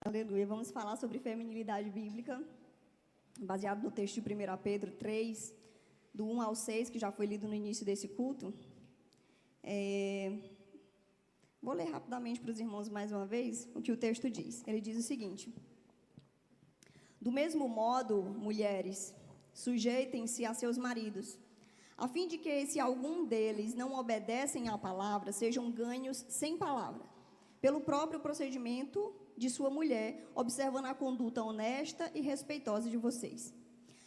Aleluia. Vamos falar sobre feminilidade bíblica, baseado no texto de 1 Pedro 3, do 1 ao 6, que já foi lido no início desse culto. Vou ler rapidamente para os irmãos mais uma vez o que o texto diz. Ele diz o seguinte: do mesmo modo, mulheres, sujeitem-se a seus maridos, a fim de que, se algum deles não obedecem à palavra, sejam ganhos sem palavra, pelo próprio procedimento de sua mulher, observando a conduta honesta e respeitosa de vocês.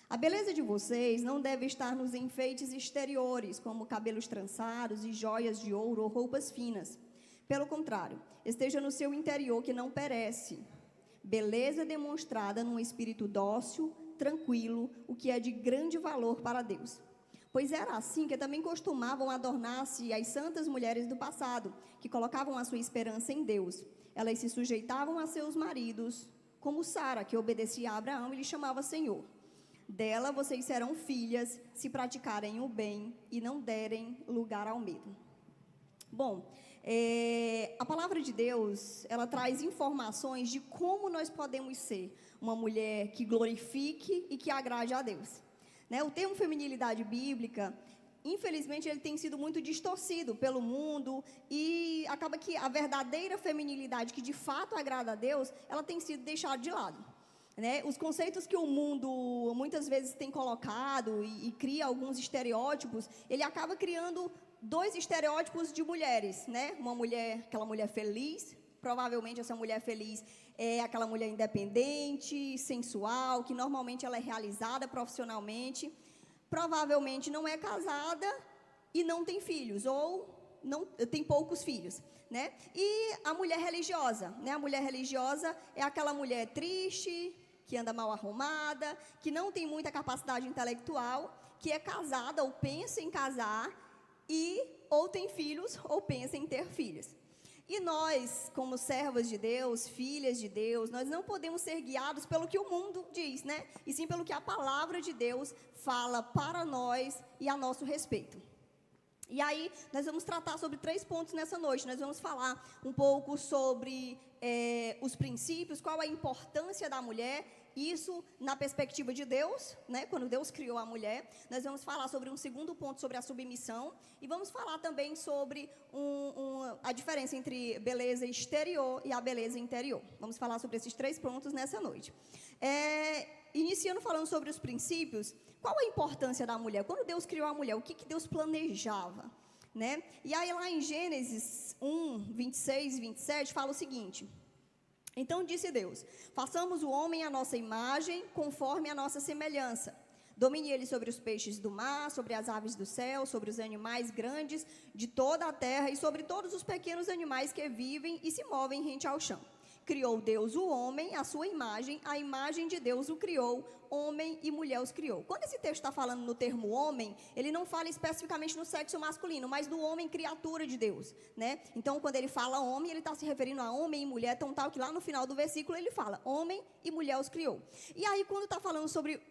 A beleza de vocês não deve estar nos enfeites exteriores, como cabelos trançados e joias de ouro ou roupas finas. Pelo contrário, esteja no seu interior, que não perece. Beleza demonstrada num espírito dócil, tranquilo, o que é de grande valor para Deus. Pois era assim que também costumavam adornar-se as santas mulheres do passado, que colocavam a sua esperança em Deus. Elas se sujeitavam a seus maridos, como Sara, que obedecia a Abraão e lhe chamava Senhor. Dela vocês serão filhas, se praticarem o bem e não derem lugar ao medo. Bom, a palavra de Deus, ela traz informações de como nós podemos ser uma mulher que glorifique e que agrade a Deus. O termo feminilidade bíblica, infelizmente, ele tem sido muito distorcido pelo mundo e acaba que a verdadeira feminilidade que de fato agrada a Deus, ela tem sido deixada de lado. Os conceitos que o mundo muitas vezes tem colocado e cria alguns estereótipos, ele acaba criando dois estereótipos de mulheres, Uma mulher, aquela mulher feliz, provavelmente essa mulher feliz é aquela mulher independente, sensual, que normalmente ela é realizada profissionalmente, provavelmente não é casada e não tem filhos, ou não tem poucos filhos, E a mulher religiosa, A mulher religiosa é aquela mulher triste, que anda mal arrumada, que não tem muita capacidade intelectual, que é casada ou pensa em casar e ou tem filhos ou pensa em ter filhos. E nós, como servas de Deus, filhas de Deus, nós não podemos ser guiados pelo que o mundo diz, E sim pelo que a palavra de Deus fala para nós e a nosso respeito. E aí, nós vamos tratar sobre 3 pontos nessa noite. Nós vamos falar um pouco sobre os princípios, qual a importância da mulher, isso na perspectiva de Deus, quando Deus criou a mulher. Nós vamos falar sobre um segundo ponto, sobre a submissão, e vamos falar também sobre a diferença entre beleza exterior e a beleza interior. Vamos falar sobre esses 3 pontos nessa noite. Iniciando falando sobre os princípios, qual a importância da mulher? Quando Deus criou a mulher, o que Deus planejava? E aí lá em Gênesis 1, 26 e 27, fala o seguinte: então disse Deus, façamos o homem à nossa imagem, conforme a nossa semelhança. Domine ele sobre os peixes do mar, sobre as aves do céu, sobre os animais grandes de toda a terra e sobre todos os pequenos animais que vivem e se movem rente ao chão. Criou Deus o homem, à sua imagem, a imagem de Deus o criou, homem e mulher os criou. Quando esse texto está falando no termo homem, ele não fala especificamente no sexo masculino, mas do homem criatura de Deus, Então, quando ele fala homem, ele está se referindo a homem e mulher, tão tal que lá no final do versículo ele fala, homem e mulher os criou. E aí, quando está falando sobre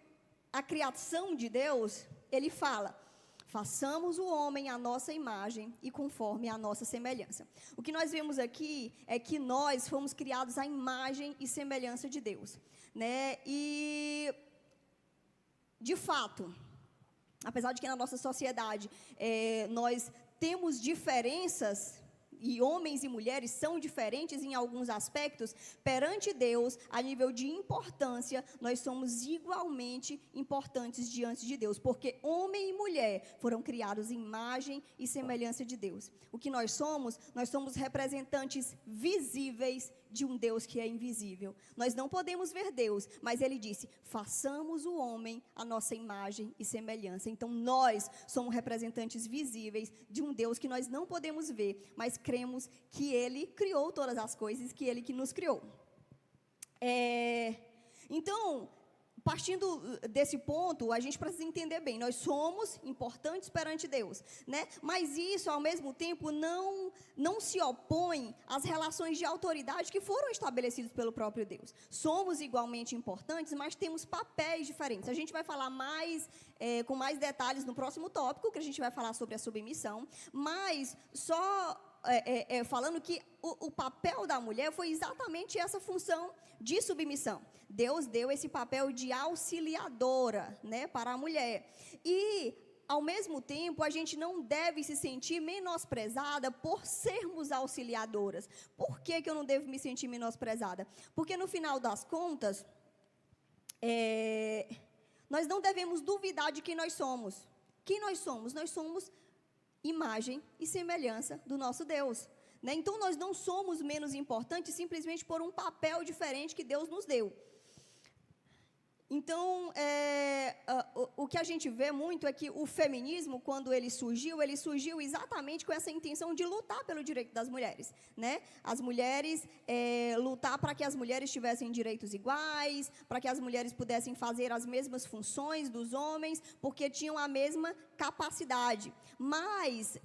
a criação de Deus, ele fala, façamos o homem à nossa imagem e conforme a nossa semelhança. O que nós vemos aqui é que nós fomos criados à imagem e semelhança de Deus, E, de fato, apesar de que na nossa sociedade nós temos diferenças, e homens e mulheres são diferentes em alguns aspectos, perante Deus, a nível de importância, nós somos igualmente importantes diante de Deus, porque homem e mulher foram criados em imagem e semelhança de Deus. O que nós somos representantes visíveis de um Deus que é invisível. Nós não podemos ver Deus, mas ele disse, façamos o homem à nossa imagem e semelhança. Então nós somos representantes visíveis de um Deus que nós não podemos ver, mas cremos que ele criou todas as coisas, que ele que nos criou. Então, partindo desse ponto, a gente precisa entender bem, nós somos importantes perante Deus, Mas isso, ao mesmo tempo, não se opõe às relações de autoridade que foram estabelecidas pelo próprio Deus. Somos igualmente importantes, mas temos papéis diferentes. A gente vai falar com mais detalhes no próximo tópico, que a gente vai falar sobre a submissão, mas só falando que o papel da mulher foi exatamente essa função de submissão. Deus deu esse papel de auxiliadora, né, para a mulher. E, ao mesmo tempo, a gente não deve se sentir menosprezada por sermos auxiliadoras. Por que eu não devo me sentir menosprezada? Porque, no final das contas, nós não devemos duvidar de quem nós somos. Quem nós somos? Nós somos imagem e semelhança do nosso Deus, né? Então, nós não somos menos importantes simplesmente por um papel diferente que Deus nos deu. Então, o que a gente vê muito é que o feminismo, quando ele surgiu exatamente com essa intenção de lutar pelo direito das mulheres, né? As mulheres, lutar para que as mulheres tivessem direitos iguais, para que as mulheres pudessem fazer as mesmas funções dos homens, porque tinham a mesma capacidade. Mas,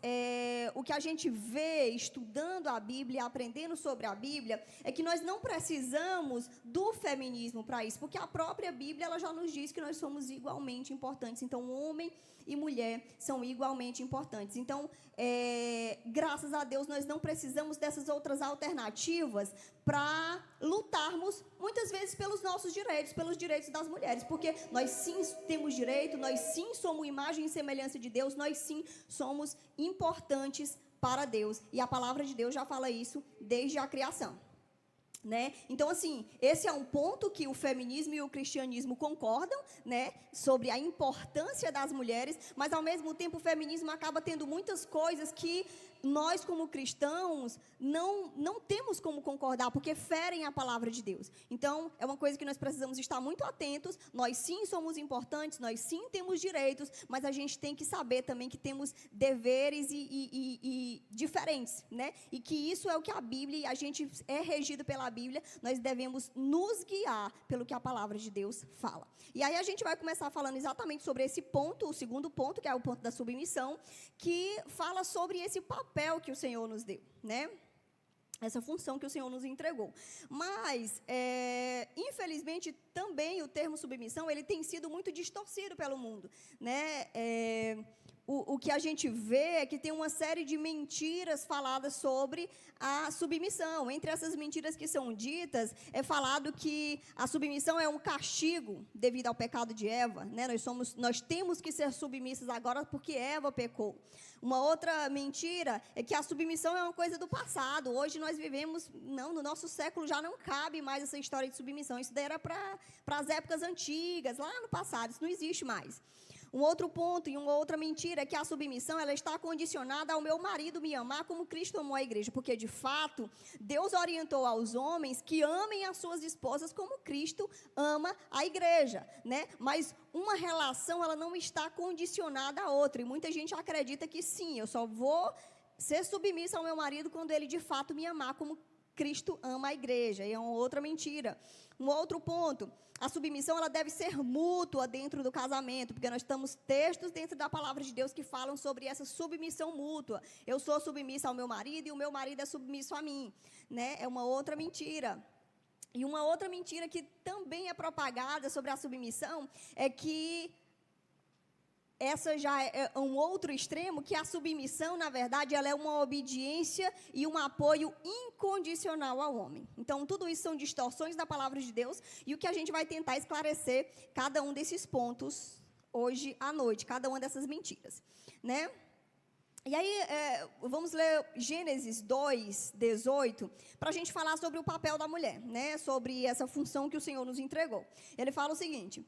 o que a gente vê estudando a Bíblia, aprendendo sobre a Bíblia, é que nós não precisamos do feminismo para isso, porque a própria Bíblia ela já nos diz que nós somos igualmente importantes. Então, homem e mulher são igualmente importantes. Então, graças a Deus, nós não precisamos dessas outras alternativas para lutarmos, muitas vezes, pelos nossos direitos, pelos direitos das mulheres. Porque nós, sim, temos direito, nós, sim, somos imagem e semelhança de Deus, nós, sim, somos importantes para Deus. E a palavra de Deus já fala isso desde a criação. Né? Então, assim, esse é um ponto que o feminismo e o cristianismo concordam, né, sobre a importância das mulheres, mas, ao mesmo tempo, o feminismo acaba tendo muitas coisas que nós, como cristãos, não temos como concordar, porque ferem a palavra de Deus. Então, é uma coisa que nós precisamos estar muito atentos. Nós, sim, somos importantes, nós, sim, temos direitos, mas a gente tem que saber também que temos deveres e diferentes, né? E que isso é o que a Bíblia, a gente é regido pela Bíblia, nós devemos nos guiar pelo que a palavra de Deus fala. E aí a gente vai começar falando exatamente sobre esse ponto, o segundo ponto, que é o ponto da submissão, que fala sobre esse papel que o Senhor nos deu, né? Essa função que o Senhor nos entregou. Mas, infelizmente, também o termo submissão, ele tem sido muito distorcido pelo mundo, né? O que a gente vê é que tem uma série de mentiras faladas sobre a submissão. Entre essas mentiras que são ditas, é falado que a submissão é um castigo devido ao pecado de Eva, né? Nós temos que ser submissas agora porque Eva pecou. Uma outra mentira é que a submissão é uma coisa do passado. Hoje nós vivemos, no nosso século já não cabe mais essa história de submissão. Isso daí era para as épocas antigas, lá no passado, isso não existe mais. Um outro ponto e uma outra mentira é que a submissão ela está condicionada ao meu marido me amar como Cristo amou a igreja, porque, de fato, Deus orientou aos homens que amem as suas esposas como Cristo ama a igreja, né? Mas uma relação ela não está condicionada a outra, e muita gente acredita que sim, eu só vou ser submissa ao meu marido quando ele, de fato, me amar como Cristo ama a igreja, e é uma outra mentira. Um outro ponto, a submissão ela deve ser mútua dentro do casamento, porque nós temos textos dentro da palavra de Deus que falam sobre essa submissão mútua. Eu sou submissa ao meu marido e o meu marido é submisso a mim, né? É uma outra mentira. E uma outra mentira que também é propagada sobre a submissão é que essa já é um outro extremo, que a submissão, na verdade, ela é uma obediência e um apoio incondicional ao homem. Então, tudo isso são distorções da palavra de Deus, e o que a gente vai tentar esclarecer cada um desses pontos hoje à noite, cada uma dessas mentiras, né? E aí, vamos ler Gênesis 2:18, para a gente falar sobre o papel da mulher, né? Sobre essa função que o Senhor nos entregou. Ele fala o seguinte: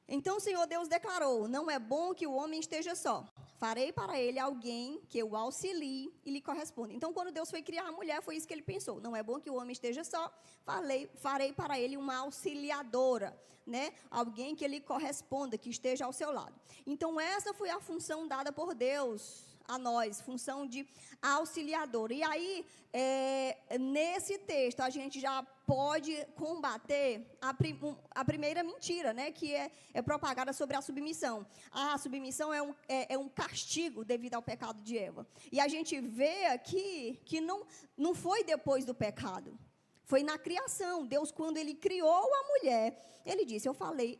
então o Senhor Deus declarou, não é bom que o homem esteja só. Farei para ele alguém que o auxilie e lhe corresponda. Então, quando Deus foi criar a mulher, foi isso que ele pensou. Não é bom que o homem esteja só, farei para ele uma auxiliadora, né? Alguém que lhe corresponda, que esteja ao seu lado. Então, essa foi a função dada por Deus a nós, função de auxiliador. E aí, nesse texto, a gente já pode combater a primeira mentira, né, que é propagada sobre a submissão. A submissão é um castigo devido ao pecado de Eva. E a gente vê aqui que não foi depois do pecado. Foi na criação. Deus, quando Ele criou a mulher, Ele disse,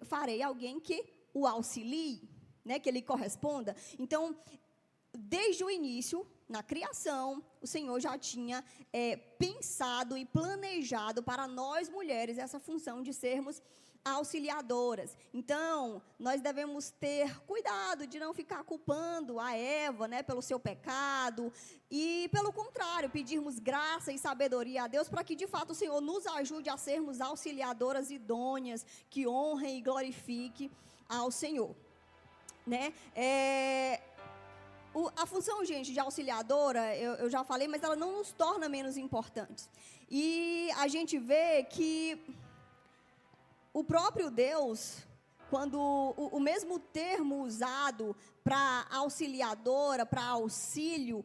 farei alguém que o auxilie, né, que Ele corresponda. Então, desde o início, na criação, o Senhor já tinha pensado e planejado para nós mulheres essa função de sermos auxiliadoras. Então, nós devemos ter cuidado de não ficar culpando a Eva, né, pelo seu pecado, e, pelo contrário, pedirmos graça e sabedoria a Deus para que, de fato, o Senhor nos ajude a sermos auxiliadoras idôneas, que honrem e glorifiquem ao Senhor, né? A função, gente, de auxiliadora, eu já falei, mas ela não nos torna menos importantes. E a gente vê que o próprio Deus, quando o mesmo termo usado para auxiliadora, para auxílio,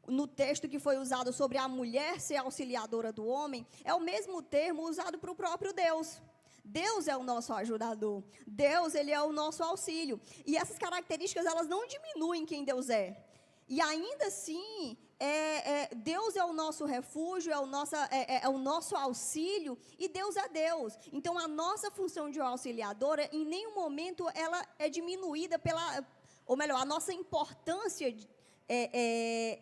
no texto que foi usado sobre a mulher ser auxiliadora do homem, é o mesmo termo usado para o próprio Deus. Deus é o nosso ajudador. Deus, ele é o nosso auxílio. E essas características, elas não diminuem quem Deus é. E ainda assim, Deus é o nosso refúgio, é o nosso auxílio, e Deus é Deus. Então, a nossa função de auxiliadora, em nenhum momento, ela é diminuída ou melhor, a nossa importância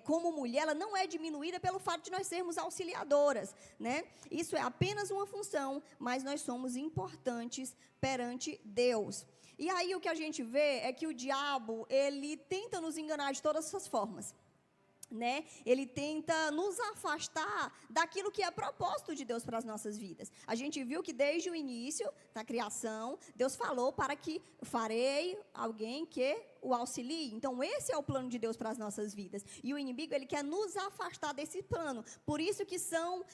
como mulher, ela não é diminuída pelo fato de nós sermos auxiliadoras, né? Isso é apenas uma função, mas nós somos importantes perante Deus. E aí o que a gente vê é que o diabo, ele tenta nos enganar de todas essas formas, né? Ele tenta nos afastar daquilo que é propósito de Deus para as nossas vidas. A gente viu que desde o início da criação, Deus falou para que farei alguém que o auxilie. Então, esse é o plano de Deus para as nossas vidas. E o inimigo, ele quer nos afastar desse plano. Por isso que são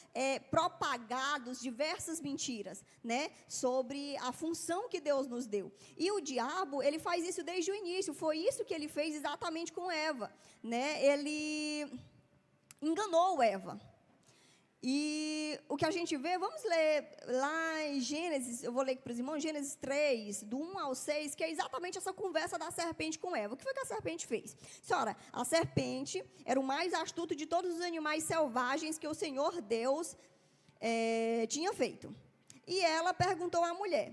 propagados diversas mentiras, né, sobre a função que Deus nos deu. E o diabo, ele faz isso desde o início. Foi isso que ele fez exatamente com Eva, né? Ele enganou Eva. E o que a gente vê, vamos ler lá em Gênesis, eu vou ler aqui para os irmãos, Gênesis 3, do 1 ao 6, que é exatamente essa conversa da serpente com Eva. O que foi que a serpente fez? Senhora, a serpente era o mais astuto de todos os animais selvagens que o Senhor Deus tinha feito. E ela perguntou à mulher: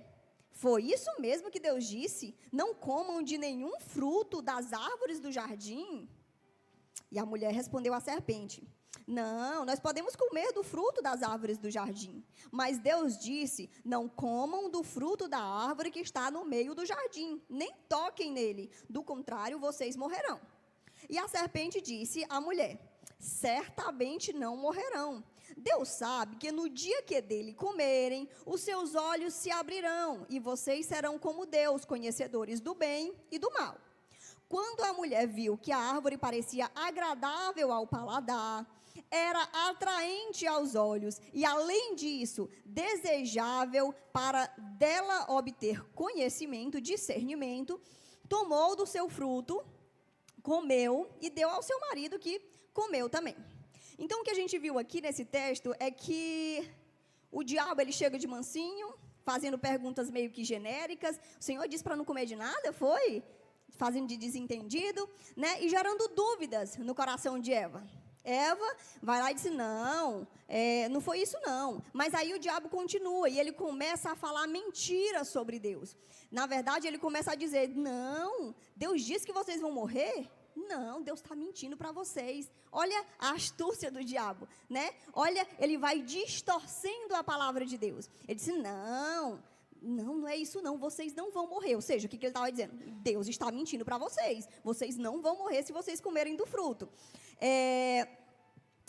foi isso mesmo que Deus disse? Não comam de nenhum fruto das árvores do jardim? E a mulher respondeu à serpente: não, nós podemos comer do fruto das árvores do jardim. Mas Deus disse: não comam do fruto da árvore que está no meio do jardim, nem toquem nele, do contrário, vocês morrerão. E a serpente disse à mulher: certamente não morrerão. Deus sabe que no dia que dele comerem, os seus olhos se abrirão, e vocês serão como Deus, conhecedores do bem e do mal. Quando a mulher viu que a árvore parecia agradável ao paladar, era atraente aos olhos e, além disso, desejável para dela obter conhecimento, discernimento, tomou do seu fruto, comeu e deu ao seu marido, que comeu também. Então, o que a gente viu aqui nesse texto é que o diabo, ele chega de mansinho, fazendo perguntas meio que genéricas. O Senhor disse para não comer de nada, foi? Fazendo de desentendido, né? E gerando dúvidas no coração de Eva. Eva vai lá e diz: não, não foi isso não. Mas aí o diabo continua e ele começa a falar mentiras sobre Deus. Na verdade, ele começa a dizer: não, Deus disse que vocês vão morrer? Não, Deus está mentindo para vocês. Olha a astúcia do diabo, né? Olha, ele vai distorcendo a palavra de Deus. Ele disse: não é isso não, vocês não vão morrer. Ou seja, o que ele estava dizendo? Deus está mentindo para vocês. Vocês não vão morrer se vocês comerem do fruto.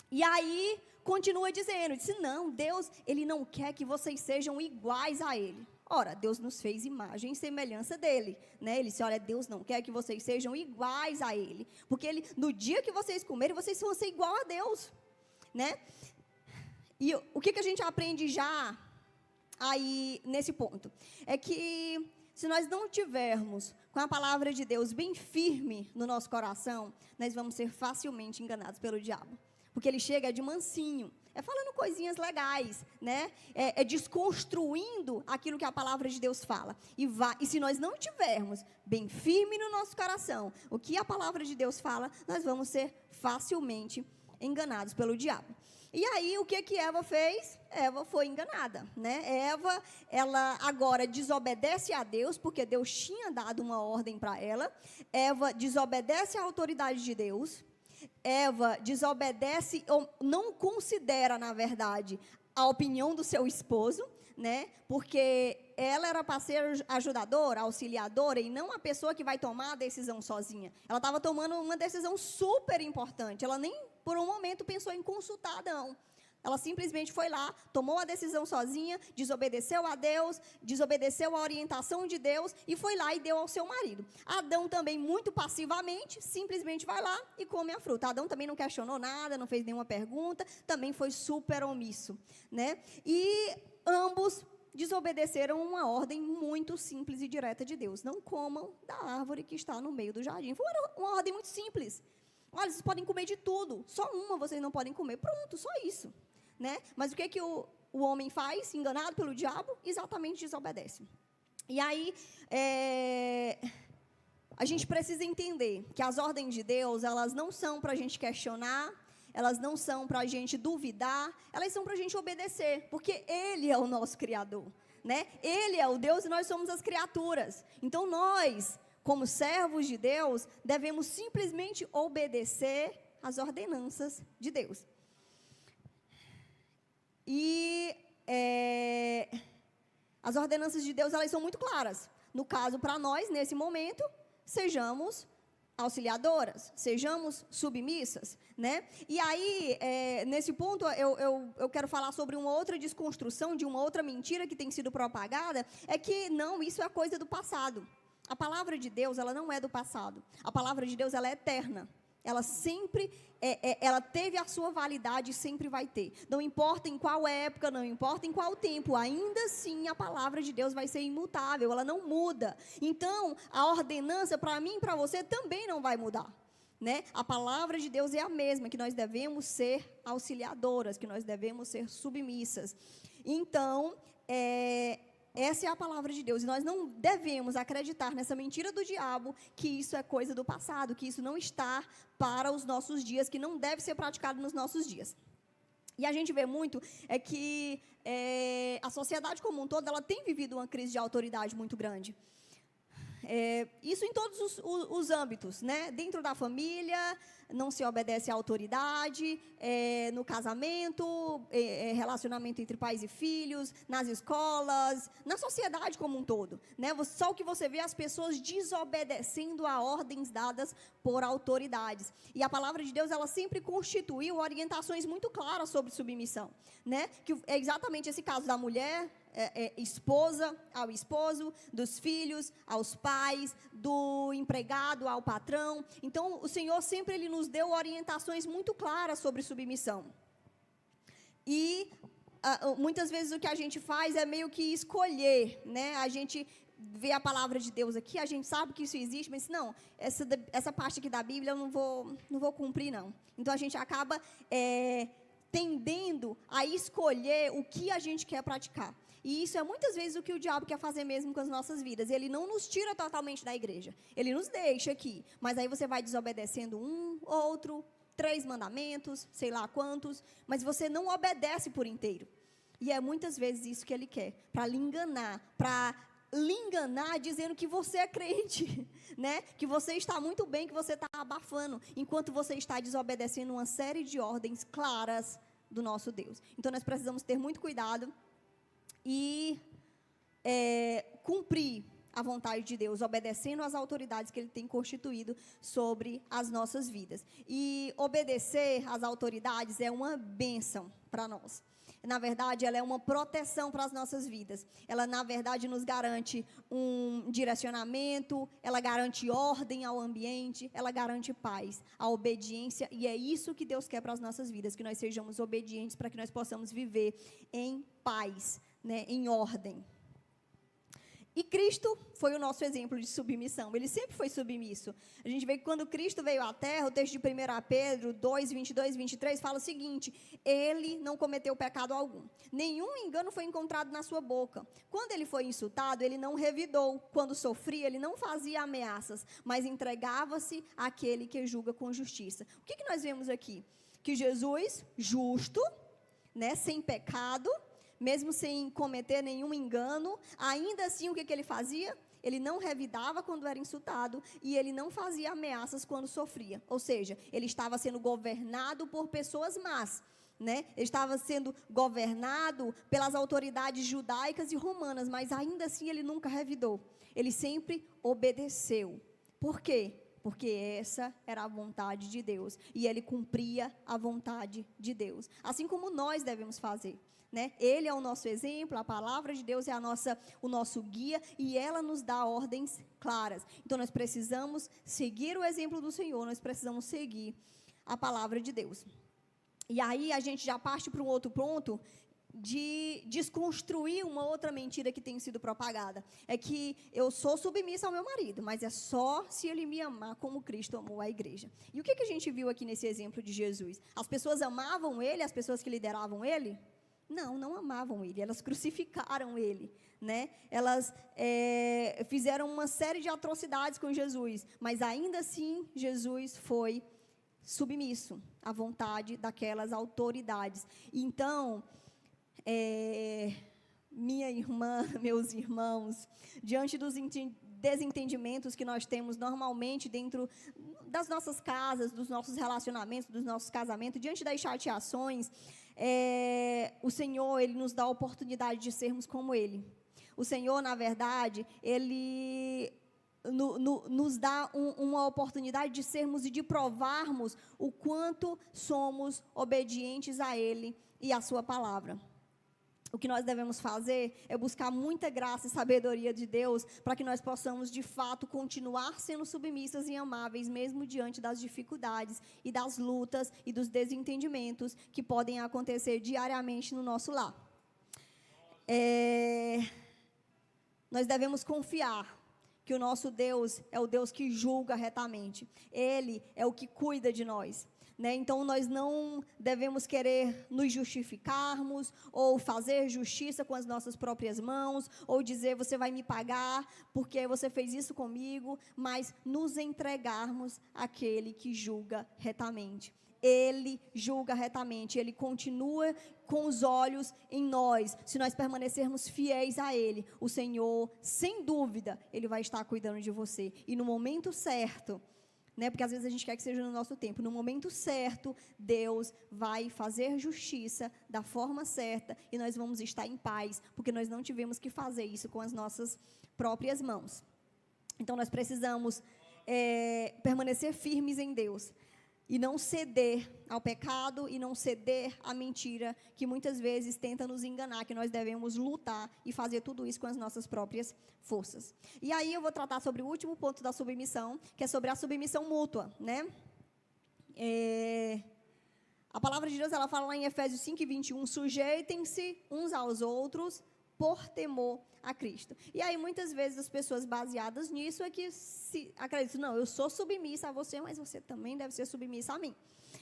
E aí, continua dizendo, disse: não, Deus, ele não quer que vocês sejam iguais a ele. Ora, Deus nos fez imagem e semelhança dele, né? Ele disse: olha, Deus não quer que vocês sejam iguais a ele, porque no dia que vocês comerem, vocês vão ser igual a Deus, né? E o que a gente aprende já aí nesse ponto? É que se nós não tivermos com a palavra de Deus bem firme no nosso coração, nós vamos ser facilmente enganados pelo diabo. Porque ele chega de mansinho, falando coisinhas legais, né? Desconstruindo aquilo que a palavra de Deus fala. E se nós não tivermos bem firme no nosso coração o que a palavra de Deus fala, nós vamos ser facilmente enganados pelo diabo. E aí, o que Eva fez? Eva foi enganada, né? Eva, ela agora desobedece a Deus, porque Deus tinha dado uma ordem para ela. Eva desobedece à autoridade de Deus. Eva desobedece ou não considera, na verdade, a opinião do seu esposo, né? Porque ela era para ser ajudadora, auxiliadora, e não a pessoa que vai tomar a decisão sozinha. Ela estava tomando uma decisão super importante. Ela nem por um momento pensou em consultar Adão. Ela simplesmente foi lá, tomou a decisão sozinha, desobedeceu a Deus, desobedeceu a orientação de Deus e foi lá e deu ao seu marido. Adão também, muito passivamente, simplesmente vai lá e come a fruta. Adão também não questionou nada, não fez nenhuma pergunta, também foi super omisso, né? E ambos desobedeceram uma ordem muito simples e direta de Deus. Não comam da árvore que está no meio do jardim. Foi uma ordem muito simples. Olha, vocês podem comer de tudo, só uma vocês não podem comer. Pronto, só isso. Né? Mas o que o homem faz, enganado pelo diabo? Exatamente desobedece. E aí, a gente precisa entender que as ordens de Deus, elas não são para a gente questionar, elas não são para a gente duvidar, elas são para a gente obedecer, porque Ele é o nosso Criador, né? Ele é o Deus e nós somos as criaturas. Então, nós, como servos de Deus, devemos simplesmente obedecer às ordenanças de Deus. E as ordenanças de Deus, elas são muito claras. No caso, para nós, nesse momento, sejamos auxiliadoras, sejamos submissas, né? E aí, nesse ponto, eu quero falar sobre uma outra desconstrução de uma outra mentira que tem sido propagada, é que, não, isso é coisa do passado. A palavra de Deus, ela não é do passado. A palavra de Deus, ela é eterna. Ela sempre, ela teve a sua validade e sempre vai ter. Não importa em qual época, não importa em qual tempo, ainda assim a palavra de Deus vai ser imutável, ela não muda. Então, a ordenança para mim e para você também não vai mudar. Né? A palavra de Deus é a mesma, que nós devemos ser auxiliadoras, que nós devemos ser submissas. Então, essa é a palavra de Deus, e nós não devemos acreditar nessa mentira do diabo, que isso é coisa do passado, que isso não está para os nossos dias, que não deve ser praticado nos nossos dias. E a gente vê muito que a sociedade como um todo, ela tem vivido uma crise de autoridade muito grande. Isso em todos os âmbitos, né? Dentro da família, não se obedece à autoridade, no casamento, relacionamento entre pais e filhos, nas escolas, na sociedade como um todo, né? Só o que você vê as pessoas desobedecendo a ordens dadas por autoridades. E a palavra de Deus, ela sempre constituiu orientações muito claras sobre submissão, né? Que é exatamente esse caso da mulher, esposa ao esposo, dos filhos aos pais, do empregado ao patrão. Então, o Senhor sempre ele nos deu orientações muito claras sobre submissão. E muitas vezes o que a gente faz é meio que escolher, né? A gente vê a palavra de Deus aqui, a gente sabe que isso existe, mas não, essa parte aqui da Bíblia eu não vou cumprir, não. Então, a gente acaba tendendo a escolher o que a gente quer praticar. E isso é muitas vezes o que o diabo quer fazer mesmo com as nossas vidas. Ele não nos tira totalmente da igreja. Ele nos deixa aqui. Mas aí você vai desobedecendo um, outro, 3 mandamentos, sei lá quantos. Mas você não obedece por inteiro. E é muitas vezes isso que ele quer. Para lhe enganar dizendo que você é crente. Né? Que você está muito bem, que você está abafando. Enquanto você está desobedecendo uma série de ordens claras do nosso Deus. Então nós precisamos ter muito cuidado e cumprir a vontade de Deus, obedecendo às autoridades que Ele tem constituído sobre as nossas vidas. E obedecer às autoridades é uma bênção para nós. Na verdade, ela é uma proteção para as nossas vidas. Ela, na verdade, nos garante um direcionamento, ela garante ordem ao ambiente, ela garante paz, a obediência, e é isso que Deus quer para as nossas vidas, que nós sejamos obedientes para que nós possamos viver em paz, né, em ordem. E Cristo foi o nosso exemplo de submissão. Ele sempre foi submisso. A gente vê que quando Cristo veio à terra, o texto de 1 Pedro 2, 22 e 23 fala o seguinte: ele não cometeu pecado algum. Nenhum engano foi encontrado na sua boca. Quando ele foi insultado, ele não revidou. Quando sofria, ele não fazia ameaças, mas entregava-se àquele que julga com justiça. O que nós vemos aqui? Que Jesus, justo, né, sem pecado, mesmo sem cometer nenhum engano, ainda assim o que ele fazia? Ele não revidava quando era insultado e ele não fazia ameaças quando sofria. Ou seja, ele estava sendo governado por pessoas más, né? Ele estava sendo governado pelas autoridades judaicas e romanas, mas ainda assim ele nunca revidou. Ele sempre obedeceu. Por quê? Porque essa era a vontade de Deus e ele cumpria a vontade de Deus. Assim como nós devemos fazer. Né? Ele é o nosso exemplo, a palavra de Deus é o nosso guia e ela nos dá ordens claras. Então, nós precisamos seguir o exemplo do Senhor, nós precisamos seguir a palavra de Deus. E aí, a gente já parte para um outro ponto de desconstruir uma outra mentira que tem sido propagada. É que eu sou submissa ao meu marido, mas é só se ele me amar como Cristo amou a igreja. E o que a gente viu aqui nesse exemplo de Jesus? As pessoas amavam ele, as pessoas que lideravam ele? Não amavam ele, elas crucificaram ele, né? Elas fizeram uma série de atrocidades com Jesus, mas ainda assim Jesus foi submisso à vontade daquelas autoridades. Então, minha irmã, meus irmãos, diante dos desentendimentos que nós temos normalmente dentro das nossas casas, dos nossos relacionamentos, dos nossos casamentos, diante das chateações, o Senhor, Ele nos dá a oportunidade de sermos como Ele. O Senhor, na verdade, Ele nos dá uma oportunidade de sermos e de provarmos o quanto somos obedientes a Ele e à Sua palavra. O que nós devemos fazer é buscar muita graça e sabedoria de Deus para que nós possamos, de fato, continuar sendo submissas e amáveis, mesmo diante das dificuldades e das lutas e dos desentendimentos que podem acontecer diariamente no nosso lar. Nós devemos confiar que o nosso Deus é o Deus que julga retamente. Ele é o que cuida de nós. Né? Então, nós não devemos querer nos justificarmos ou fazer justiça com as nossas próprias mãos ou dizer, você vai me pagar porque você fez isso comigo, mas nos entregarmos àquele que julga retamente. Ele julga retamente, Ele continua com os olhos em nós. Se nós permanecermos fiéis a Ele, o Senhor, sem dúvida, Ele vai estar cuidando de você. E no momento certo, né, porque às vezes a gente quer que seja no nosso tempo, no momento certo, Deus vai fazer justiça da forma certa e nós vamos estar em paz, porque nós não tivemos que fazer isso com as nossas próprias mãos. Então, nós precisamos permanecer firmes em Deus e não ceder ao pecado e não ceder à mentira que muitas vezes tenta nos enganar, que nós devemos lutar e fazer tudo isso com as nossas próprias forças. E aí eu vou tratar sobre o último ponto da submissão, que é sobre a submissão mútua, né? A palavra de Deus, ela fala lá em Efésios 5:21, sujeitem-se uns aos outros por temor a Cristo. E aí, muitas vezes, as pessoas baseadas nisso é que acreditam, não, eu sou submissa a você, mas você também deve ser submissa a mim.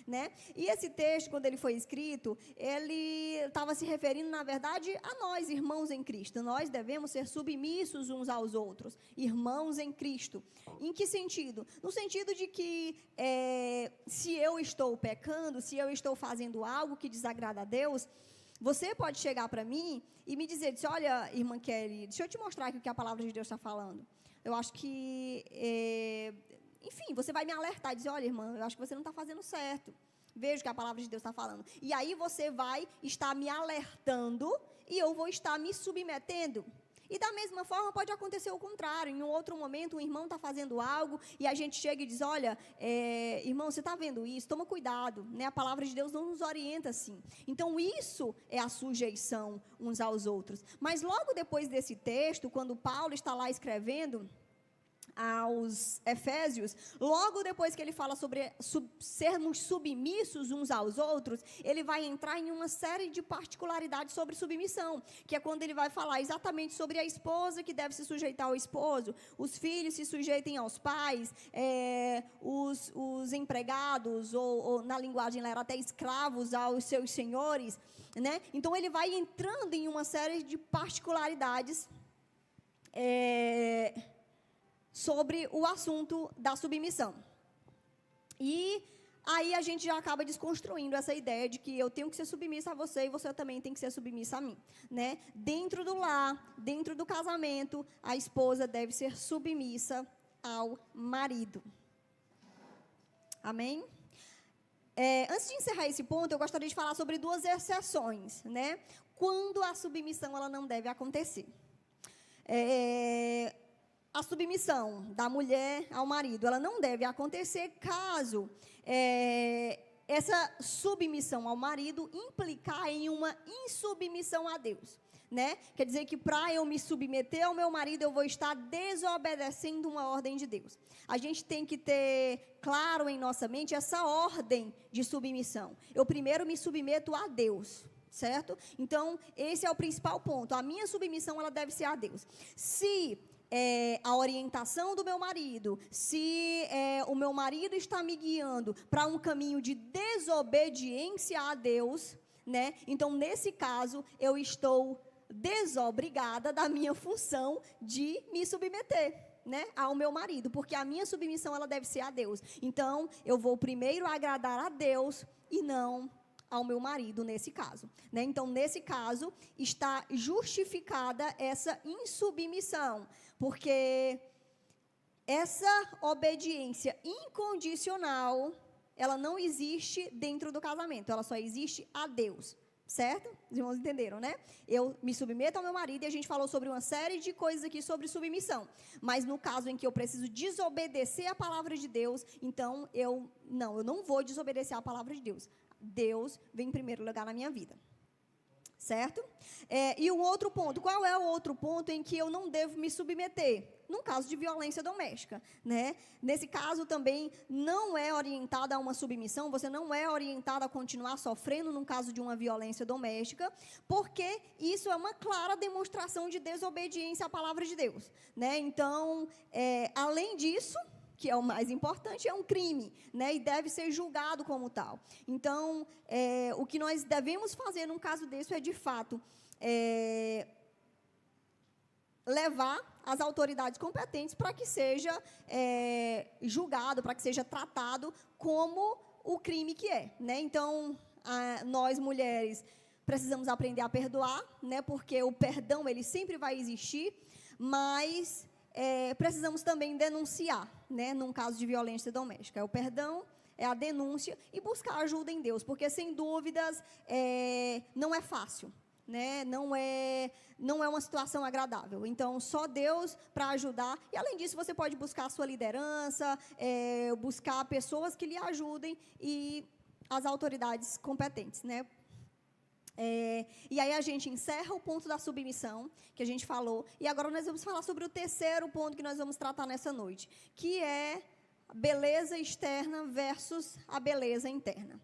Né? E esse texto, quando ele foi escrito, ele estava se referindo, na verdade, a nós, irmãos em Cristo. Nós devemos ser submissos uns aos outros, irmãos em Cristo. Em que sentido? No sentido de que, se eu estou pecando, se eu estou fazendo algo que desagrada a Deus, você pode chegar para mim e me dizer, olha, irmã Kelly, deixa eu te mostrar aqui o que a palavra de Deus está falando. Eu acho que, enfim, você vai me alertar e dizer, olha, irmã, eu acho que você não está fazendo certo. Veja o que a palavra de Deus está falando. E aí você vai estar me alertando e eu vou estar me submetendo. E da mesma forma pode acontecer o contrário. Em um outro momento, um irmão está fazendo algo e a gente chega e diz, olha, irmão, você está vendo isso? Toma cuidado. Né? A palavra de Deus não nos orienta assim. Então, isso é a sujeição uns aos outros. Mas logo depois desse texto, quando Paulo está lá escrevendo aos Efésios, logo depois que ele fala sobre sermos submissos uns aos outros, ele vai entrar em uma série de particularidades sobre submissão, que é quando ele vai falar exatamente sobre a esposa que deve se sujeitar ao esposo, os filhos se sujeitem aos pais, os empregados, ou na linguagem lá era até escravos aos seus senhores, né? Então ele vai entrando em uma série de particularidades sobre o assunto da submissão. E aí a gente já acaba desconstruindo essa ideia de que eu tenho que ser submissa a você e você também tem que ser submissa a mim, né? Dentro do lar, dentro do casamento, a esposa deve ser submissa ao marido. Amém? Antes de encerrar esse ponto, eu gostaria de falar sobre 2 exceções, né? Quando a submissão ela não deve acontecer. A submissão da mulher ao marido, ela não deve acontecer caso essa submissão ao marido implicar em uma insubmissão a Deus, né? Quer dizer que para eu me submeter ao meu marido, eu vou estar desobedecendo uma ordem de Deus. A gente tem que ter claro em nossa mente essa ordem de submissão. Eu primeiro me submeto a Deus, certo? Então, esse é o principal ponto. A minha submissão, ela deve ser a Deus. Se a orientação do meu marido, se o meu marido está me guiando para um caminho de desobediência a Deus, né? Então, nesse caso, eu estou desobrigada da minha função de me submeter, né, ao meu marido, porque a minha submissão ela deve ser a Deus. Então, eu vou primeiro agradar a Deus e não ao meu marido nesse caso, né? Então, nesse caso, está justificada essa insubmissão, porque essa obediência incondicional, ela não existe dentro do casamento, ela só existe a Deus. Certo? Os irmãos entenderam, né? Eu me submeto ao meu marido e a gente falou sobre uma série de coisas aqui sobre submissão. Mas no caso em que eu preciso desobedecer a palavra de Deus, então eu não vou desobedecer a palavra de Deus. Deus vem em primeiro lugar na minha vida. Certo? E o outro ponto, qual é o outro ponto em que eu não devo me submeter? No caso de violência doméstica, né? Nesse caso também não é orientada a uma submissão, você não é orientada a continuar sofrendo no caso de uma violência doméstica, porque isso é uma clara demonstração de desobediência à palavra de Deus, né? Então, além disso, que é o mais importante, é um crime, né, e deve ser julgado como tal. Então, o que nós devemos fazer num caso desse é, de fato, levar as autoridades competentes para que seja julgado, para que seja tratado como o crime que é, né? Então, nós mulheres precisamos aprender a perdoar, né, porque o perdão ele sempre vai existir, mas precisamos também denunciar, né, num caso de violência doméstica. O perdão é a denúncia e buscar ajuda em Deus, porque, sem dúvidas, não é fácil, né? Não é uma situação agradável. Então, só Deus para ajudar. E, além disso, você pode buscar a sua liderança, buscar pessoas que lhe ajudem e as autoridades competentes, né? E aí a gente encerra o ponto da submissão, que a gente falou, e agora nós vamos falar sobre o terceiro ponto que nós vamos tratar nessa noite, que é a beleza externa versus a beleza interna.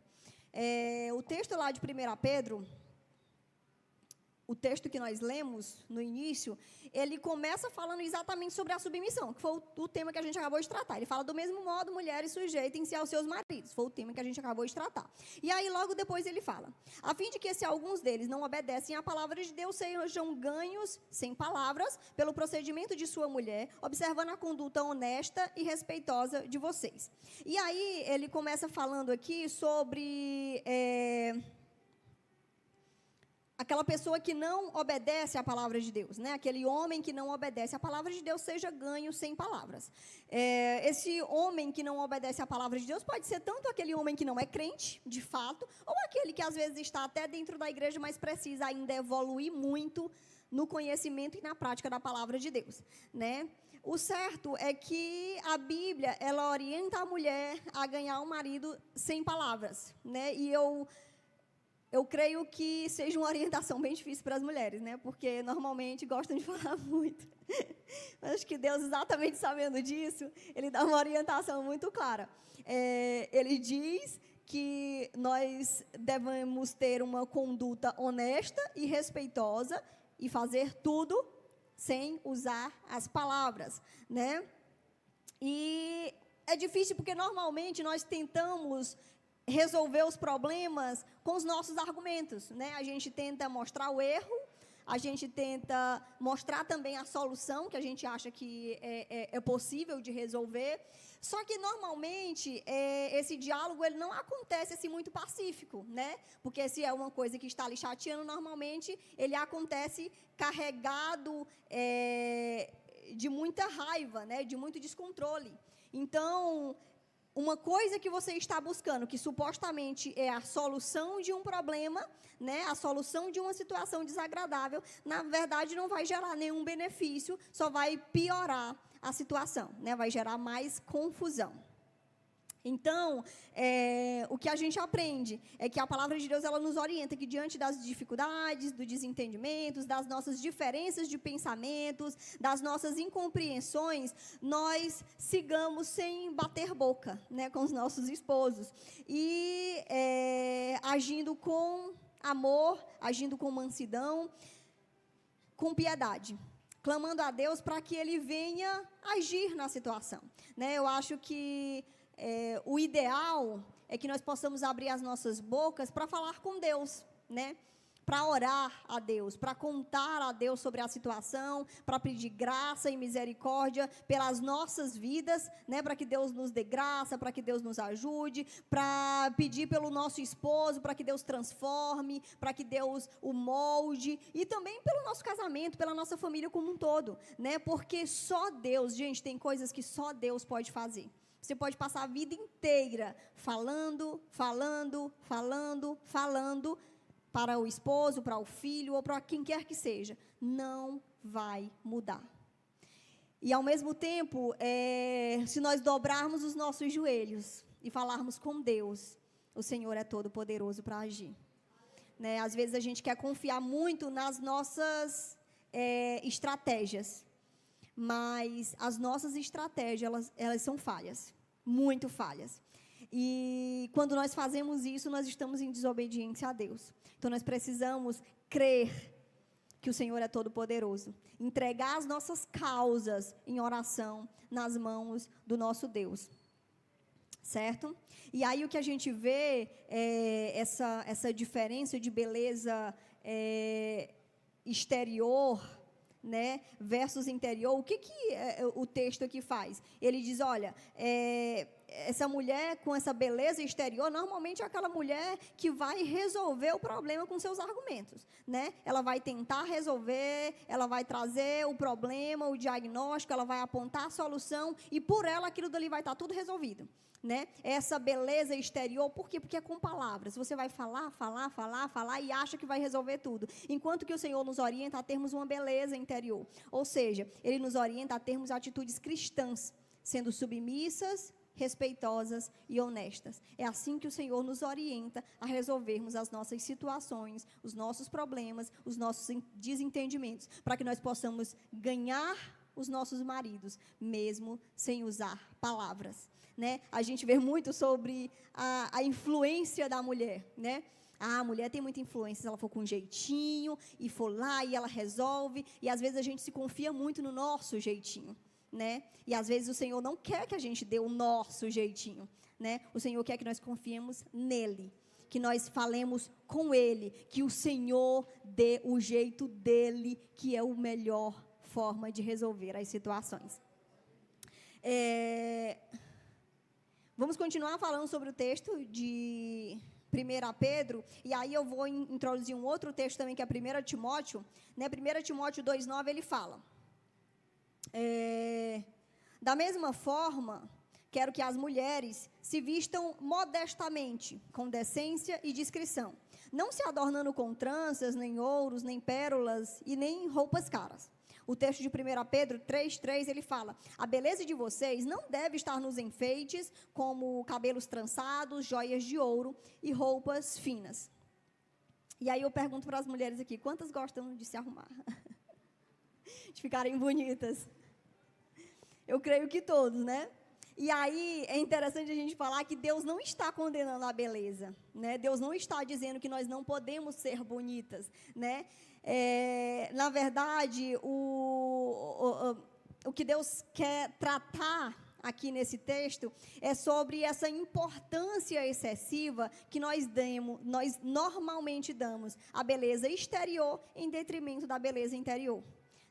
O texto lá de 1 Pedro, o texto que nós lemos no início, ele começa falando exatamente sobre a submissão, que foi o tema que a gente acabou de tratar. Ele fala: do mesmo modo, mulheres, sujeitem-se aos seus maridos. Foi o tema que a gente acabou de tratar. E aí, logo depois, ele fala: a fim de que, se alguns deles não obedecem à palavra de Deus, sejam ganhos sem palavras pelo procedimento de sua mulher, observando a conduta honesta e respeitosa de vocês. E aí, ele começa falando aqui sobre aquela pessoa que não obedece à palavra de Deus, né? Aquele homem que não obedece à palavra de Deus, seja ganho sem palavras. Esse homem que não obedece à palavra de Deus pode ser tanto aquele homem que não é crente, de fato, ou aquele que às vezes está até dentro da igreja, mas precisa ainda evoluir muito no conhecimento e na prática da palavra de Deus, né? O certo é que a Bíblia, ela orienta a mulher a ganhar um marido sem palavras, né? E eu creio que seja uma orientação bem difícil para as mulheres, né? Porque normalmente gostam de falar muito. Mas acho que Deus, exatamente sabendo disso, Ele dá uma orientação muito clara. Ele diz que nós devemos ter uma conduta honesta e respeitosa e fazer tudo sem usar as palavras, né? E é difícil porque normalmente nós tentamos resolver os problemas com os nossos argumentos, né? A gente tenta mostrar o erro, a gente tenta mostrar também a solução que a gente acha que é possível de resolver. Só que, normalmente, esse diálogo ele não acontece assim, muito pacífico, né? Porque se é uma coisa que está lhe chateando, normalmente, ele acontece carregado de muita raiva, né? De muito descontrole. Então, uma coisa que você está buscando, que supostamente é a solução de um problema, né, a solução de uma situação desagradável, na verdade não vai gerar nenhum benefício, só vai piorar a situação, né, vai gerar mais confusão. Então, o que a gente aprende é que a palavra de Deus ela nos orienta que diante das dificuldades, dos desentendimentos, das nossas diferenças de pensamentos, das nossas incompreensões, nós sigamos sem bater boca, né, com os nossos esposos e agindo com amor, agindo com mansidão, com piedade, clamando a Deus para que Ele venha agir na situação, né? Eu acho que o ideal é que nós possamos abrir as nossas bocas para falar com Deus, né? Para orar a Deus, para contar a Deus sobre a situação, para pedir graça e misericórdia pelas nossas vidas, né? Para que Deus nos dê graça, para que Deus nos ajude, para pedir pelo nosso esposo, para que Deus transforme, para que Deus o molde, e também pelo nosso casamento, pela nossa família como um todo, né? Porque só Deus, gente, tem coisas que só Deus pode fazer. Você pode passar a vida inteira falando para o esposo, para o filho ou para quem quer que seja. Não vai mudar. E, ao mesmo tempo, se nós dobrarmos os nossos joelhos e falarmos com Deus, o Senhor é todo poderoso para agir. Né? Às vezes a gente quer confiar muito nas nossas estratégias. Mas as nossas estratégias, elas são falhas, muito falhas. E quando nós fazemos isso, nós estamos em desobediência a Deus. Então, nós precisamos crer que o Senhor é todo-poderoso. Entregar as nossas causas em oração nas mãos do nosso Deus. Certo? E aí o que a gente vê é essa diferença de beleza exterior, né, versus interior. O que o texto aqui faz? Ele diz, olha, essa mulher com essa beleza exterior, normalmente é aquela mulher que vai resolver o problema com seus argumentos, né? Ela vai tentar resolver, ela vai trazer o problema, o diagnóstico, ela vai apontar a solução, e por ela aquilo dali vai estar tudo resolvido. Né? Essa beleza exterior, por quê? Porque é com palavras, você vai falar e acha que vai resolver tudo, enquanto que o Senhor nos orienta a termos uma beleza interior, ou seja, Ele nos orienta a termos atitudes cristãs, sendo submissas, respeitosas e honestas. É assim que o Senhor nos orienta a resolvermos as nossas situações, os nossos problemas, os nossos desentendimentos, para que nós possamos ganhar os nossos maridos, mesmo sem usar palavras. Né? A gente vê muito sobre a influência da mulher, né? A mulher tem muita influência, se ela for com um jeitinho, e for lá e ela resolve, e às vezes a gente se confia muito no nosso jeitinho, né? E às vezes o Senhor não quer que a gente dê o nosso jeitinho, né? O Senhor quer que nós confiemos nele, que nós falemos com Ele, que o Senhor dê o jeito dele, que é a melhor forma de resolver as situações. Vamos continuar falando sobre o texto de 1 Pedro, e aí eu vou introduzir um outro texto também, que é 1 Timóteo. Né? 1 Timóteo 2,9, ele fala, da mesma forma, quero que as mulheres se vistam modestamente, com decência e discrição, não se adornando com tranças, nem ouros, nem pérolas, e nem roupas caras. O texto de 1 Pedro 3,3, ele fala, a beleza de vocês não deve estar nos enfeites, como cabelos trançados, joias de ouro e roupas finas. E aí eu pergunto para as mulheres aqui, quantas gostam de se arrumar? De ficarem bonitas? Eu creio que todos, né? E aí é interessante a gente falar que Deus não está condenando a beleza, né? Deus não está dizendo que nós não podemos ser bonitas, né? Na verdade, o que Deus quer tratar aqui nesse texto é sobre essa importância excessiva que nós normalmente damos à beleza exterior em detrimento da beleza interior.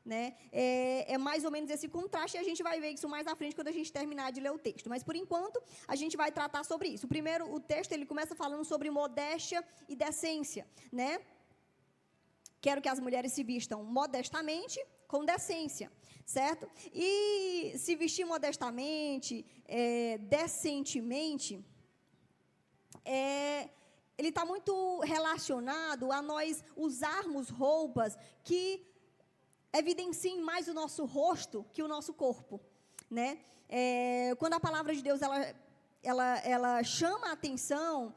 Né? É mais ou menos esse contraste, e a gente vai ver isso mais à frente quando a gente terminar de ler o texto. Mas, por enquanto, a gente vai tratar sobre isso. Primeiro, o texto ele começa falando sobre modéstia e decência. Né? Quero que as mulheres se vistam modestamente, com decência. Certo? E se vestir modestamente, decentemente, ele está muito relacionado a nós usarmos roupas que evidenciem mais o nosso rosto que o nosso corpo, né? Quando a palavra de Deus ela chama a atenção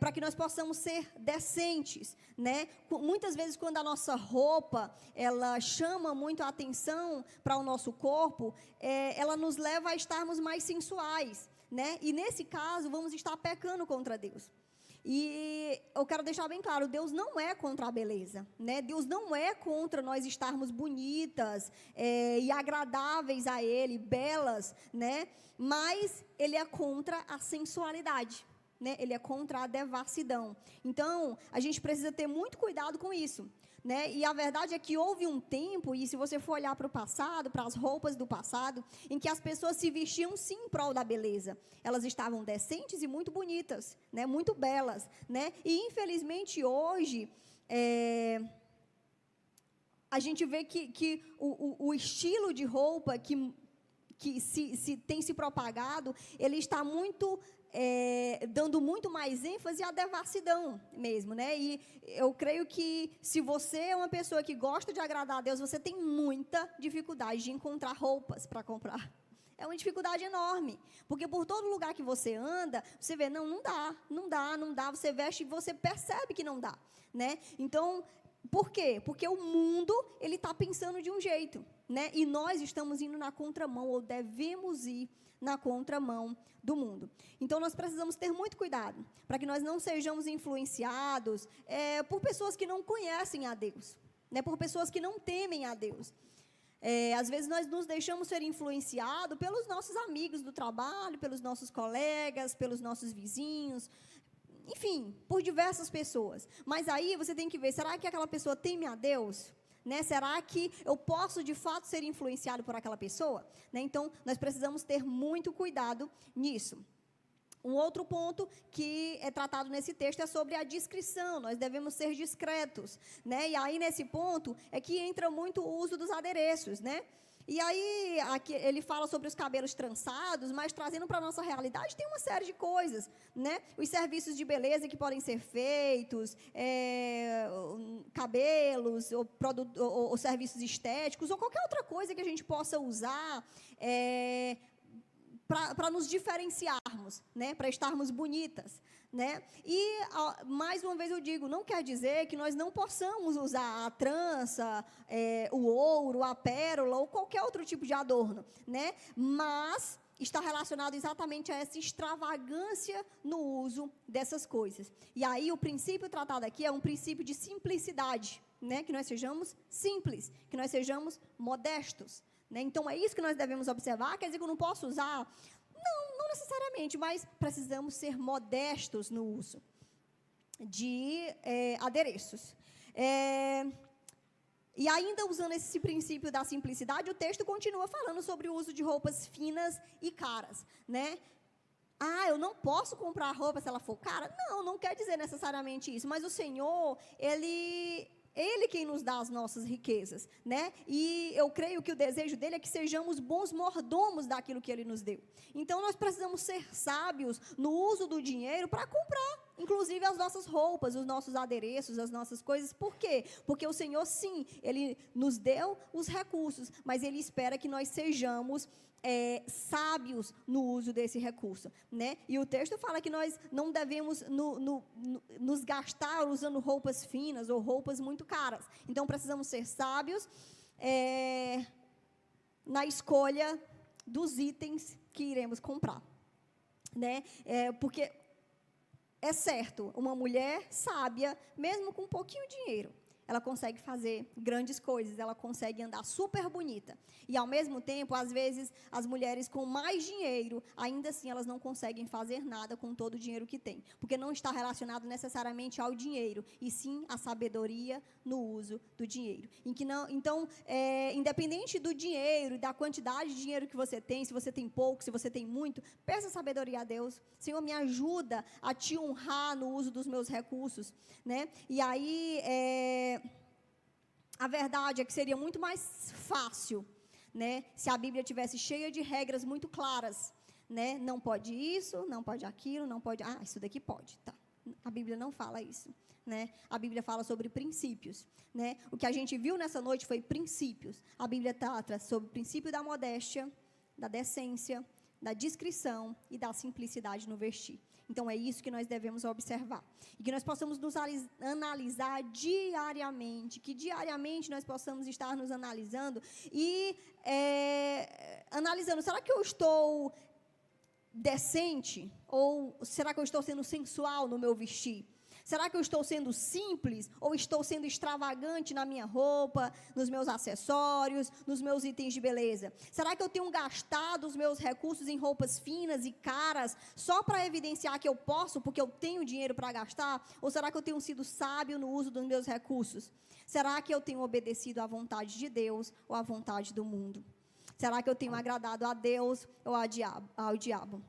para que nós possamos ser decentes, né? Muitas vezes quando a nossa roupa ela chama muito a atenção para o nosso corpo, ela nos leva a estarmos mais sensuais, né? E nesse caso vamos estar pecando contra Deus. E eu quero deixar bem claro, Deus não é contra a beleza, né? Deus não é contra nós estarmos bonitas e agradáveis a Ele, belas, né? Mas Ele é contra a sensualidade, né? Ele é contra a devassidão. Então, a gente precisa ter muito cuidado com isso. Né? E a verdade é que houve um tempo, e se você for olhar para o passado, para as roupas do passado, em que as pessoas se vestiam sim em prol da beleza. Elas estavam decentes e muito bonitas, né? Muito belas. Né? E infelizmente hoje, a gente vê que o estilo de roupa que tem se propagado, ele está muito... dando muito mais ênfase à devassidão mesmo, né? E eu creio que se você é uma pessoa que gosta de agradar a Deus, você tem muita dificuldade de encontrar roupas para comprar. É uma dificuldade enorme, porque por todo lugar que você anda, você vê, não dá, você veste e você percebe que não dá, né? Então, por quê? Porque o mundo, ele está pensando de um jeito, né? E nós estamos indo na contramão, ou devemos ir na contramão do mundo. Então, nós precisamos ter muito cuidado, para que nós não sejamos influenciados por pessoas que não conhecem a Deus, né? Por pessoas que não temem a Deus. Às vezes, nós nos deixamos ser influenciados pelos nossos amigos do trabalho, pelos nossos colegas, pelos nossos vizinhos, enfim, por diversas pessoas. Mas aí, você tem que ver, será que aquela pessoa teme a Deus? Né? Será que eu posso, de fato, ser influenciado por aquela pessoa? Né? Então, nós precisamos ter muito cuidado nisso. Um outro ponto que é tratado nesse texto é sobre a discrição. Nós devemos ser discretos. Né? E aí, nesse ponto, é que entra muito o uso dos adereços, né? E aí, aqui, ele fala sobre os cabelos trançados, mas trazendo para a nossa realidade, tem uma série de coisas, né? Os serviços de beleza que podem ser feitos, cabelos, ou serviços estéticos, ou qualquer outra coisa que a gente possa usar para nos diferenciarmos, né? Para estarmos bonitas. Né? E, mais uma vez eu digo, não quer dizer que nós não possamos usar a trança, o ouro, a pérola ou qualquer outro tipo de adorno, né? Mas está relacionado exatamente a essa extravagância no uso dessas coisas. E aí o princípio tratado aqui é um princípio de simplicidade, né? Que nós sejamos simples, que nós sejamos modestos. Né? Então, é isso que nós devemos observar. Quer dizer que eu não posso usar... Não necessariamente, mas precisamos ser modestos no uso de adereços. E ainda usando esse princípio da simplicidade, o texto continua falando sobre o uso de roupas finas e caras, né? Eu não posso comprar roupa se ela for cara? Não quer dizer necessariamente isso, mas o Senhor, Ele quem nos dá as nossas riquezas, né? E eu creio que o desejo dele é que sejamos bons mordomos daquilo que ele nos deu. Então, nós precisamos ser sábios no uso do dinheiro para comprar, inclusive, as nossas roupas, os nossos adereços, as nossas coisas. Por quê? Porque o Senhor, sim, Ele nos deu os recursos, mas Ele espera que nós sejamos sábios no uso desse recurso, né? E o texto fala que nós não devemos nos gastar usando roupas finas ou roupas muito caras. Então, precisamos ser sábios na escolha dos itens que iremos comprar, né? Porque é certo, uma mulher sábia, mesmo com um pouquinho de dinheiro, ela consegue fazer grandes coisas, ela consegue andar super bonita. E, ao mesmo tempo, às vezes, as mulheres com mais dinheiro, ainda assim, elas não conseguem fazer nada com todo o dinheiro que têm, porque não está relacionado necessariamente ao dinheiro, e sim à sabedoria no uso do dinheiro. Então, independente do dinheiro e da quantidade de dinheiro que você tem, se você tem pouco, se você tem muito, peça sabedoria a Deus. Senhor, me ajuda a te honrar no uso dos meus recursos, né? E aí, a verdade é que seria muito mais fácil, né, se a Bíblia tivesse cheia de regras muito claras, né? Não pode isso, não pode aquilo, não pode... Ah, isso daqui pode, tá. A Bíblia não fala isso, né? A Bíblia fala sobre princípios, né? O que a gente viu nessa noite foi princípios. A Bíblia trata sobre o princípio da modéstia, da decência, da discrição e da simplicidade no vestir. Então, é isso que nós devemos observar. E que nós possamos nos analisar diariamente, que diariamente nós possamos estar nos analisando e analisando, será que eu estou decente? Ou será que eu estou sendo sensual no meu vestir? Será que eu estou sendo simples ou estou sendo extravagante na minha roupa, nos meus acessórios, nos meus itens de beleza? Será que eu tenho gastado os meus recursos em roupas finas e caras só para evidenciar que eu posso, porque eu tenho dinheiro para gastar? Ou será que eu tenho sido sábio no uso dos meus recursos? Será que eu tenho obedecido à vontade de Deus ou à vontade do mundo? Será que eu tenho agradado a Deus ou ao diabo?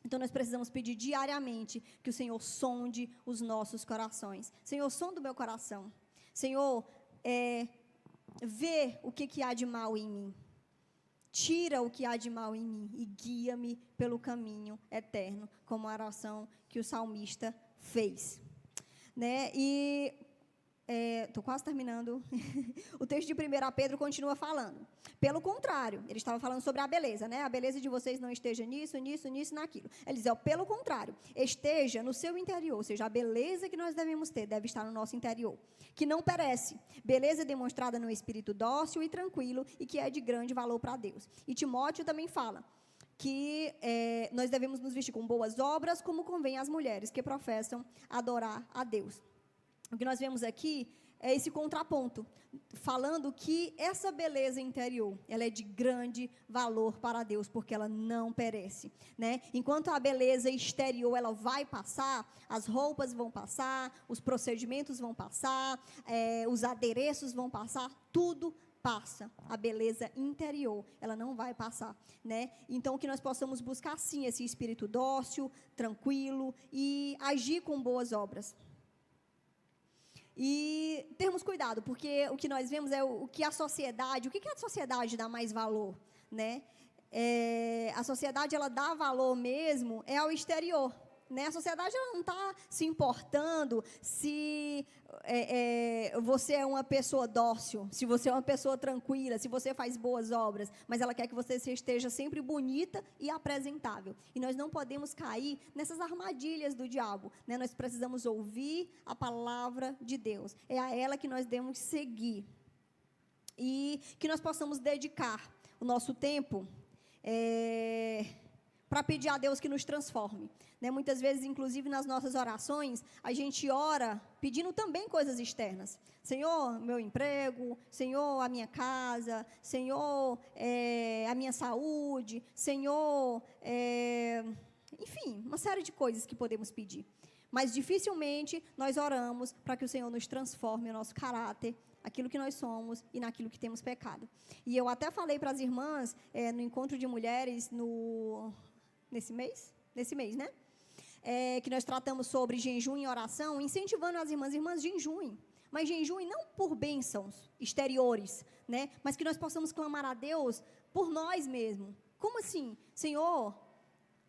Então, nós precisamos pedir diariamente que o Senhor sonde os nossos corações. Senhor, sonda o meu coração. Senhor, vê o que há de mal em mim. Tira o que há de mal em mim e guia-me pelo caminho eterno, como a oração que o salmista fez. Né? E estou quase terminando. O texto de 1 Pedro continua falando. Pelo contrário, ele estava falando sobre a beleza, né? A beleza de vocês não esteja nisso, nisso, nisso, naquilo. Ele diz, pelo contrário, esteja no seu interior, ou seja, a beleza que nós devemos ter deve estar no nosso interior, que não perece, beleza demonstrada no espírito dócil e tranquilo e que é de grande valor para Deus. E Timóteo também fala que nós devemos nos vestir com boas obras, como convém às mulheres que professam adorar a Deus. O que nós vemos aqui é esse contraponto, falando que essa beleza interior, ela é de grande valor para Deus, porque ela não perece, né? Enquanto a beleza exterior, ela vai passar, as roupas vão passar, os procedimentos vão passar, os adereços vão passar, tudo passa. A beleza interior, ela não vai passar, né? Então, que nós possamos buscar, sim, esse espírito dócil, tranquilo e agir com boas obras. E termos cuidado, porque o que nós vemos é o que a sociedade dá mais valor, né? A sociedade, ela dá valor mesmo ao exterior, né? A sociedade, ela não está se importando se você é uma pessoa dócil, se você é uma pessoa tranquila, se você faz boas obras, mas ela quer que você esteja sempre bonita e apresentável. E nós não podemos cair nessas armadilhas do diabo, né? Nós precisamos ouvir a palavra de Deus. É a ela que nós devemos seguir. E que nós possamos dedicar o nosso tempo para pedir a Deus que nos transforme, né? Muitas vezes, inclusive nas nossas orações, a gente ora pedindo também coisas externas. Senhor, meu emprego, Senhor, a minha casa, Senhor, a minha saúde, Senhor, enfim, uma série de coisas que podemos pedir. Mas dificilmente nós oramos para que o Senhor nos transforme o nosso caráter, aquilo que nós somos e naquilo que temos pecado. E eu até falei para as irmãs, no encontro de mulheres, nesse mês, né? Que nós tratamos sobre jejum e oração, incentivando as irmãs jejuem. Mas jejuem não por bênçãos exteriores, né? Mas que nós possamos clamar a Deus por nós mesmos. Como assim? Senhor,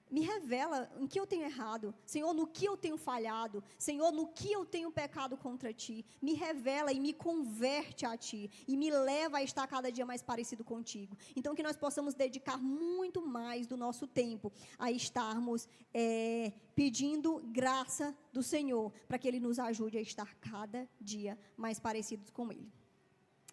me revela em que eu tenho errado. Senhor, no que eu tenho falhado. Senhor, no que eu tenho pecado contra Ti. Me revela e me converte a Ti. E me leva a estar cada dia mais parecido contigo. Então, que nós possamos dedicar muito mais do nosso tempo a estarmos pedindo graça do Senhor, para que Ele nos ajude a estar cada dia mais parecidos com Ele.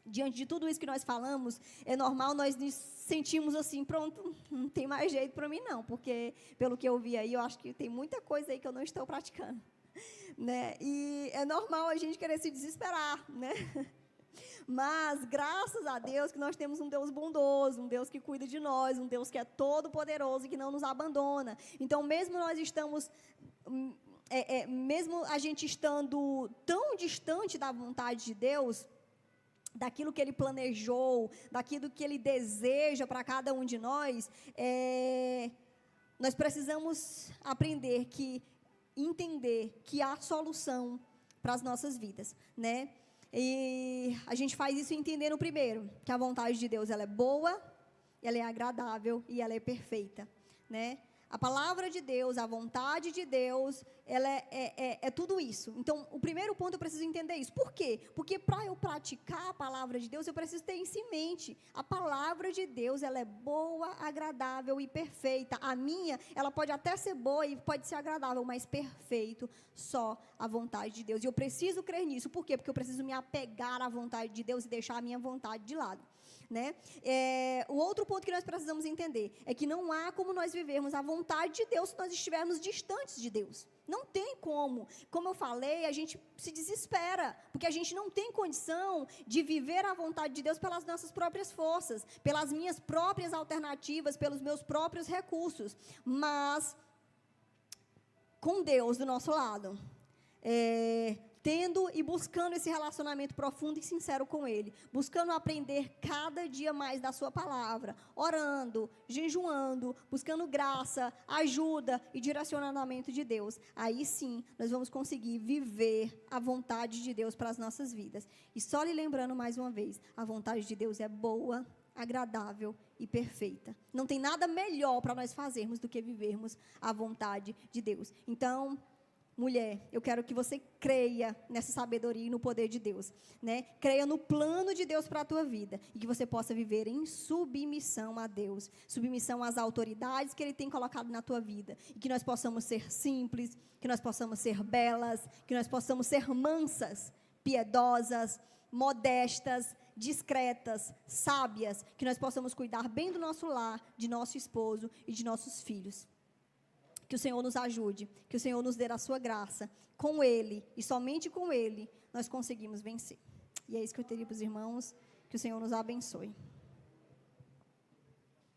Diante de tudo isso que nós falamos, é normal nós nos sentimos assim, pronto, não tem mais jeito para mim não, porque pelo que eu vi aí, eu acho que tem muita coisa aí que eu não estou praticando. né? E é normal a gente querer se desesperar, né? Mas, graças a Deus, que nós temos um Deus bondoso, um Deus que cuida de nós, um Deus que é todo-poderoso e que não nos abandona. Então, mesmo nós estamos... mesmo a gente estando tão distante da vontade de Deus, daquilo que Ele planejou, daquilo que Ele deseja para cada um de nós, nós precisamos aprender entender que há solução para as nossas vidas, né? E a gente faz isso entendendo primeiro, que a vontade de Deus, ela é boa, ela é agradável e ela é perfeita, né? A palavra de Deus, a vontade de Deus, ela é tudo isso. Então, o primeiro ponto eu preciso entender isso. Por quê? Porque para eu praticar a palavra de Deus, eu preciso ter isso em mente. A palavra de Deus, ela é boa, agradável e perfeita. A minha, ela pode até ser boa e pode ser agradável, mas perfeito só a vontade de Deus. E eu preciso crer nisso. Por quê? Porque eu preciso me apegar à vontade de Deus e deixar a minha vontade de lado. Né? O outro ponto que nós precisamos entender é que não há como nós vivermos a vontade de Deus se nós estivermos distantes de Deus. Não tem como. Como eu falei, a gente se desespera, porque a gente não tem condição de viver a vontade de Deus pelas nossas próprias forças, pelas minhas próprias alternativas, pelos meus próprios recursos. Mas, com Deus do nosso lado, tendo e buscando esse relacionamento profundo e sincero com Ele, buscando aprender cada dia mais da sua palavra, orando, jejuando, buscando graça, ajuda e direcionamento de Deus, aí sim, nós vamos conseguir viver a vontade de Deus para as nossas vidas. E só lhe lembrando mais uma vez, a vontade de Deus é boa, agradável e perfeita. Não tem nada melhor para nós fazermos do que vivermos a vontade de Deus. Então, mulher, eu quero que você creia nessa sabedoria e no poder de Deus, né? Creia no plano de Deus para a tua vida e que você possa viver em submissão a Deus, submissão às autoridades que Ele tem colocado na tua vida e que nós possamos ser simples, que nós possamos ser belas, que nós possamos ser mansas, piedosas, modestas, discretas, sábias, que nós possamos cuidar bem do nosso lar, de nosso esposo e de nossos filhos. Que o Senhor nos ajude, que o Senhor nos dê a sua graça. Com Ele, e somente com Ele, nós conseguimos vencer. E é isso que eu teria para os irmãos. Que o Senhor nos abençoe.